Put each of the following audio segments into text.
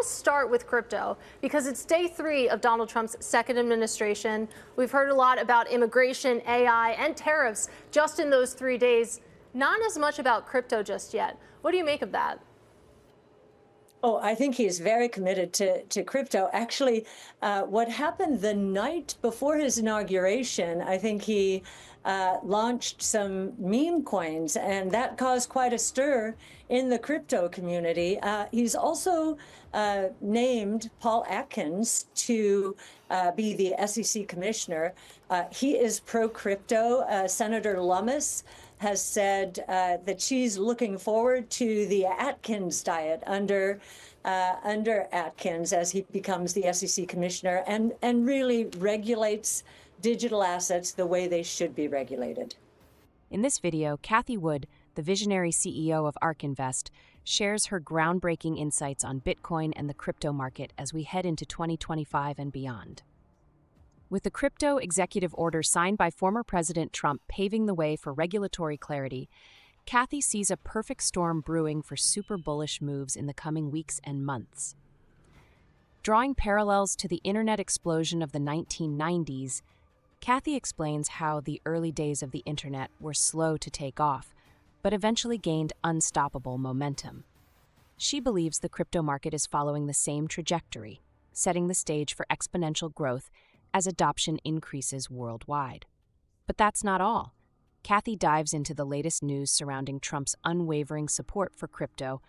to start with crypto because it's day 3 of Donald Trump's second administration. We've heard a lot about immigration, AI, and tariffs just in those 3 days. Not as much about crypto just yet. What do you make of that? Oh, I think he's very committed to crypto. Actually, what happened the night before his inauguration, I think he launched some meme coins, and that caused quite a stir in the crypto community. He's also named Paul Atkins to be the SEC commissioner. He is pro-crypto. Senator Lummis has said that she's looking forward to the Atkins diet under Atkins as he becomes the SEC commissioner and really regulates digital assets the way they should be regulated. In this video, Cathie Wood, the visionary CEO of ARK Invest, shares her groundbreaking insights on Bitcoin and the crypto market as we head into 2025 and beyond. With the crypto executive order signed by former President Trump paving the way for regulatory clarity, Cathie sees a perfect storm brewing for super bullish moves in the coming weeks and months. Drawing parallels to the internet explosion of the 1990s, Cathie explains how the early days of the internet were slow to take off, but eventually gained unstoppable momentum. She believes the crypto market is following the same trajectory, setting the stage for exponential growth as adoption increases worldwide. But that's not all. Cathie dives into the latest news surrounding Trump's unwavering support for crypto,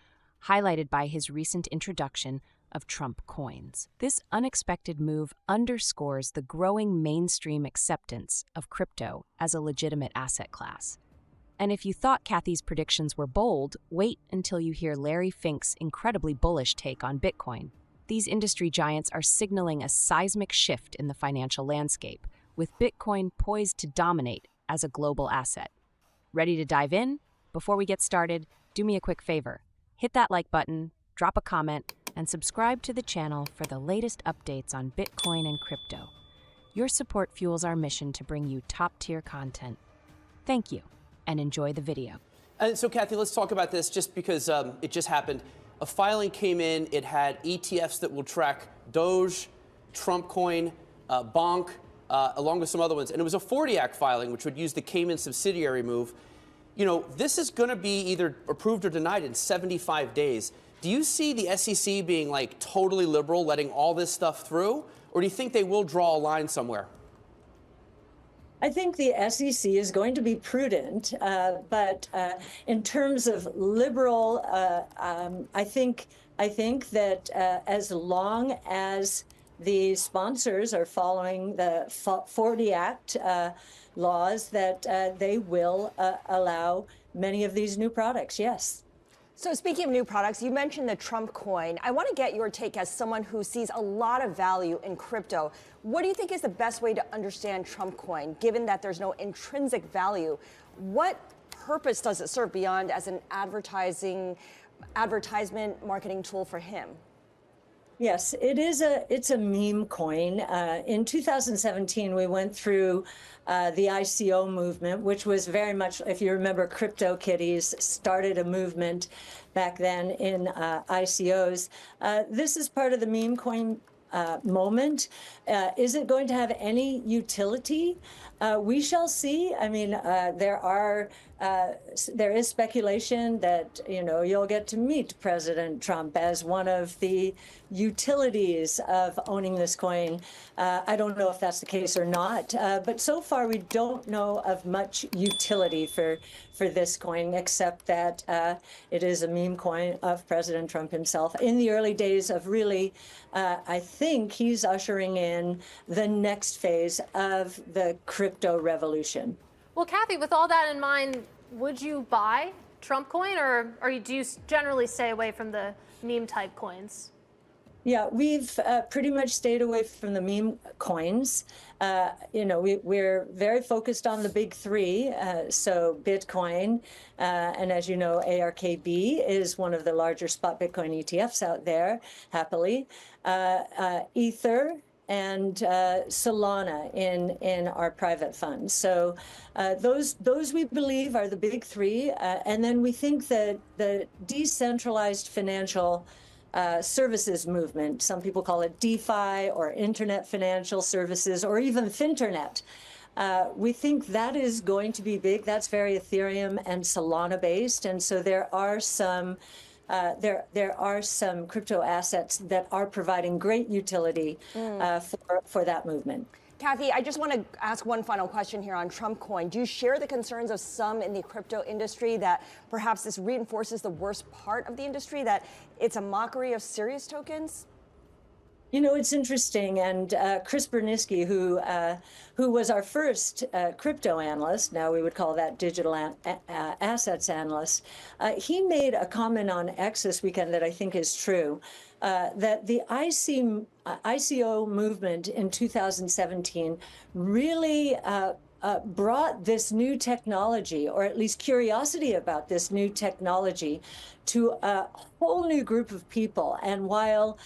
highlighted by his recent introduction of Trump coins. This unexpected move underscores the growing mainstream acceptance of crypto as a legitimate asset class. And if you thought Cathie's predictions were bold, wait until you hear Larry Fink's incredibly bullish take on Bitcoin. These industry giants are signaling a seismic shift in the financial landscape, with Bitcoin poised to dominate as a global asset. Ready to dive in? Before we get started, do me a quick favor. Hit that like button, drop a comment, and subscribe to the channel for the latest updates on Bitcoin and crypto. Your support fuels our mission to bring you top-tier content. Thank you, and enjoy the video. And so, Cathie, let's talk about this just because it just happened. A filing came in. It had ETFs that will track Doge, Trump coin, Bonk, along with some other ones. And it was a 40 Act filing, which would use the Cayman subsidiary move. You know, this is going to be either approved or denied in 75 days. Do you see the SEC being like totally liberal, letting all this stuff through? Or do you think they will draw a line somewhere? I think the SEC is going to be prudent, but in terms of liberal, I think that as long as the sponsors are following the 40 Act laws, that they will allow many of these new products, yes. So speaking of new products, you mentioned the Trump coin. I want to get your take as someone who sees a lot of value in crypto. What do you think is the best way to understand Trump coin, given that there's no intrinsic value? What purpose does it serve beyond as an advertisement marketing tool for him? Yes, it's a meme coin. In 2017, we went through the ICO movement, which was very much, if you remember, CryptoKitties started a movement back then in ICOs. This is part of the meme coin moment. Is it going to have any utility? We shall see. I mean, there is speculation that, you know, you'll get to meet President Trump as one of the utilities of owning this coin. I don't know if that's the case or not, but so far we don't know of much utility for this coin, except that it is a meme coin of President Trump himself. In the early days of really, I think he's ushering in the next phase of the crypto revolution. Well, Cathie, with all that in mind, would you buy Trump coin, or do you generally stay away from the meme type coins? Yeah, we've pretty much stayed away from the meme coins. You know, we're very focused on the big three. So Bitcoin, and as you know, ARKB is one of the larger spot Bitcoin ETFs out there, happily. Ether and Solana in our private funds. So those we believe are the big three. And then we think that the decentralized financial services movement. Some people call it DeFi or internet financial services or even Finternet. We think that is going to be big. That's very Ethereum and Solana based. And so there are some crypto assets that are providing great utility for that movement. Cathie, I just want to ask one final question here on Trump coin. Do you share the concerns of some in the crypto industry that perhaps this reinforces the worst part of the industry, that it's a mockery of serious tokens? You know, it's interesting, and Chris Bernisky, who was our first crypto analyst, now we would call that digital assets analyst, he made a comment on X this weekend that I think is true, that the ICO movement in 2017 really brought this new technology, or at least curiosity about this new technology, to a whole new group of people. And while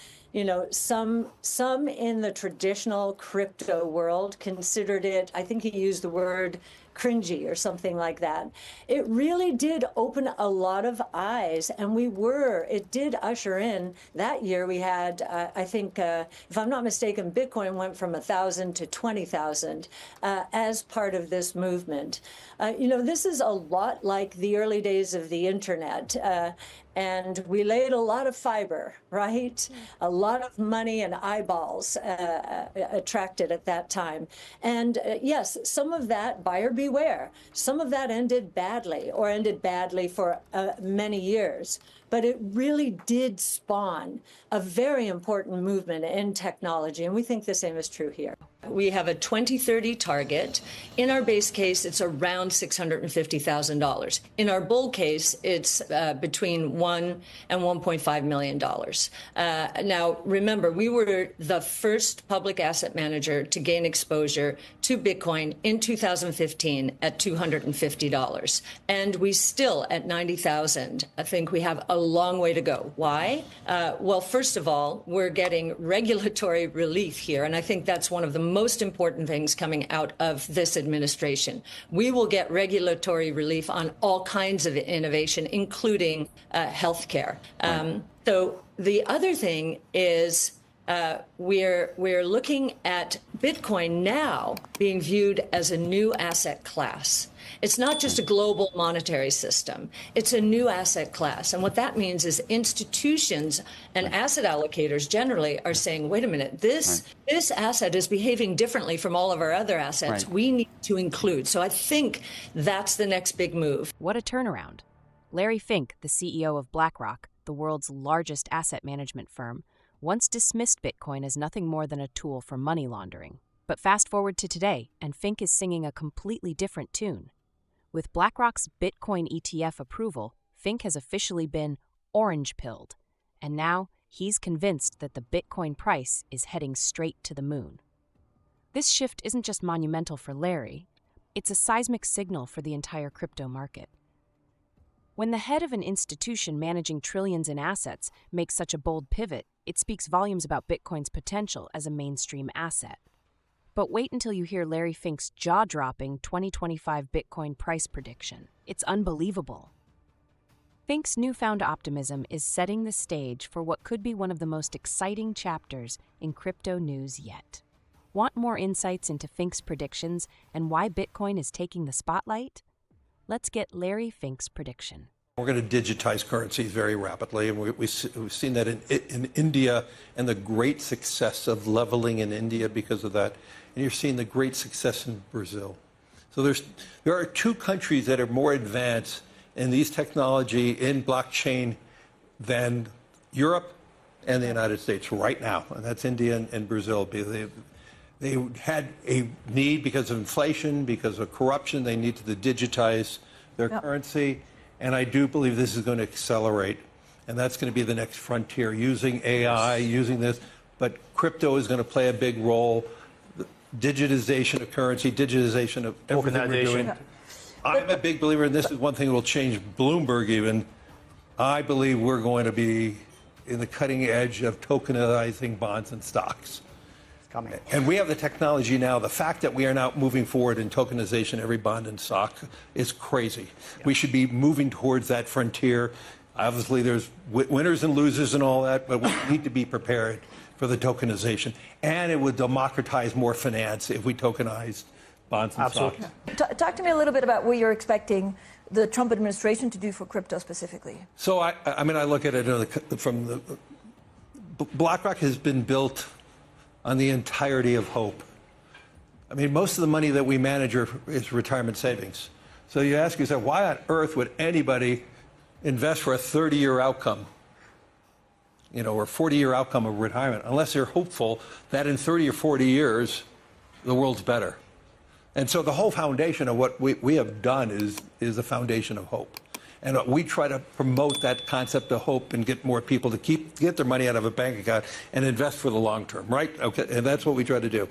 some in the traditional crypto world considered it, I think he used the word cringy or something like that. It really did open a lot of eyes, and it did usher in, that year we had, I think, if I'm not mistaken, Bitcoin went from 1,000 to 20,000 as part of this movement. This is a lot like the early days of the internet. And we laid a lot of fiber, right? A lot of money and eyeballs attracted at that time. And yes, some of that, buyer beware, some of that ended badly for many years. But it really did spawn a very important movement in technology. And we think the same is true here. We have a 2030 target. In our base case, it's around $650,000. In our bull case, it's between $1 and $1.5 million. Now, remember, we were the first public asset manager to gain exposure to Bitcoin in 2015 at $250. And we still, at 90,000, I think we have a long way to go. Why? Well, first of all, we're getting regulatory relief here. And I think that's one of the most important things coming out of this administration. We will get regulatory relief on all kinds of innovation, including healthcare. So the other thing is we're looking at Bitcoin now being viewed as a new asset class. It's not just a global monetary system. It's a new asset class. And what that means is institutions and asset allocators generally are saying, wait a minute, this asset is behaving differently from all of our other assets. We need to include. So I think that's the next big move. What a turnaround. Larry Fink, the CEO of BlackRock, the world's largest asset management firm, once dismissed Bitcoin as nothing more than a tool for money laundering. But fast forward to today, and Fink is singing a completely different tune. With BlackRock's Bitcoin ETF approval, Fink has officially been orange-pilled, and now he's convinced that the Bitcoin price is heading straight to the moon. This shift isn't just monumental for Larry, it's a seismic signal for the entire crypto market. When the head of an institution managing trillions in assets makes such a bold pivot, it speaks volumes about Bitcoin's potential as a mainstream asset. But wait until you hear Larry Fink's jaw-dropping 2025 Bitcoin price prediction. It's unbelievable. Fink's newfound optimism is setting the stage for what could be one of the most exciting chapters in crypto news yet. Want more insights into Fink's predictions and why Bitcoin is taking the spotlight? Let's get Larry Fink's prediction. We're going to digitize currencies very rapidly, and we've seen that in India and the great success of leveling in India because of that. And you're seeing the great success in Brazil. So there are two countries that are more advanced in these technology in blockchain than Europe and the United States right now, and that's India and Brazil. They had a need because of inflation, because of corruption. They needed to digitize their currency. And I do believe this is going to accelerate. And that's going to be the next frontier, using AI, using this. But crypto is going to play a big role. Digitization of currency, digitization of everything we're doing. I'm a big believer, and this is one thing that will change Bloomberg even. I believe we're going to be in the cutting edge of tokenizing bonds and stocks. Coming. And we have the technology now. The fact that we are now moving forward in tokenization, every bond and stock, is crazy. Yeah. We should be moving towards that frontier. Obviously, there's winners and losers and all that, but we need to be prepared for the tokenization. And it would democratize more finance if we tokenized bonds and Absolutely. stocks. Talk to me a little bit about what you're expecting the Trump administration to do for crypto specifically. So, I mean, I look at it from the BlackRock has been built on the entirety of hope. I mean, most of the money that we manage is retirement savings. So you ask yourself, why on earth would anybody invest for a 30-year outcome, or 40-year outcome of retirement, unless they're hopeful that in 30 or 40 years, the world's better? And so the whole foundation of what we have done is a foundation of hope. And we try to promote that concept of hope and get more people to get their money out of a bank account and invest for the long term, right? Okay, and that's what we try to do.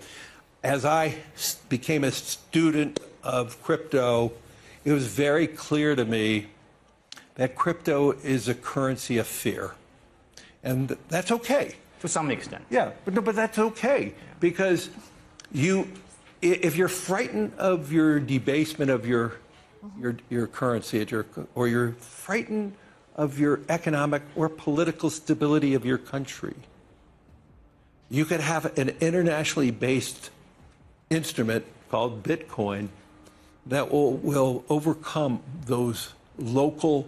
As I became a student of crypto, it was very clear to me that crypto is a currency of fear. And that's okay. To some extent. Yeah, but that's okay. Because if you're frightened of your debasement of your currency, or you're frightened of your economic or political stability of your country, you could have an internationally based instrument called Bitcoin that will overcome those local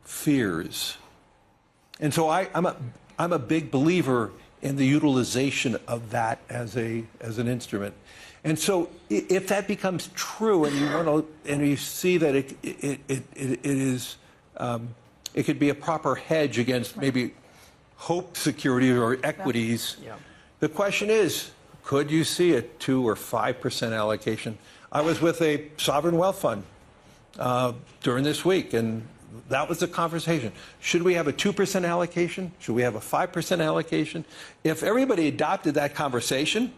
fears. And so I'm a big believer in the utilization of that as an instrument. And so if that becomes true, and you see that it could be a proper hedge against maybe hope securities or equities, the question is, could you see a 2 or 5% allocation? I was with a sovereign wealth fund during this week, and that was the conversation. Should we have a 2% allocation? Should we have a 5% allocation? If everybody adopted that conversation,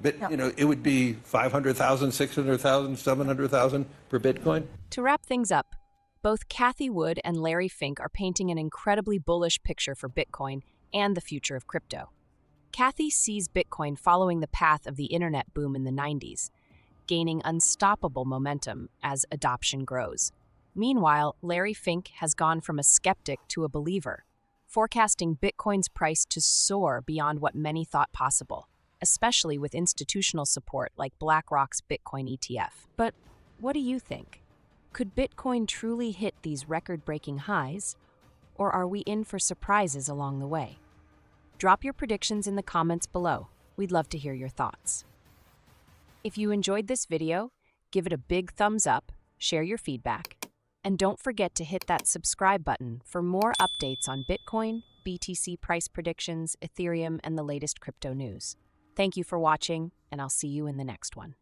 it would be 500,000, 600,000, 700,000 per Bitcoin. To wrap things up, both Cathie Wood and Larry Fink are painting an incredibly bullish picture for Bitcoin and the future of crypto. Cathie sees Bitcoin following the path of the internet boom in the 90s, gaining unstoppable momentum as adoption grows. Meanwhile, Larry Fink has gone from a skeptic to a believer, forecasting Bitcoin's price to soar beyond what many thought possible, especially with institutional support like BlackRock's Bitcoin ETF. But what do you think? Could Bitcoin truly hit these record-breaking highs, or are we in for surprises along the way? Drop your predictions in the comments below. We'd love to hear your thoughts. If you enjoyed this video, give it a big thumbs up, share your feedback, and don't forget to hit that subscribe button for more updates on Bitcoin, BTC price predictions, Ethereum, and the latest crypto news. Thank you for watching, and I'll see you in the next one.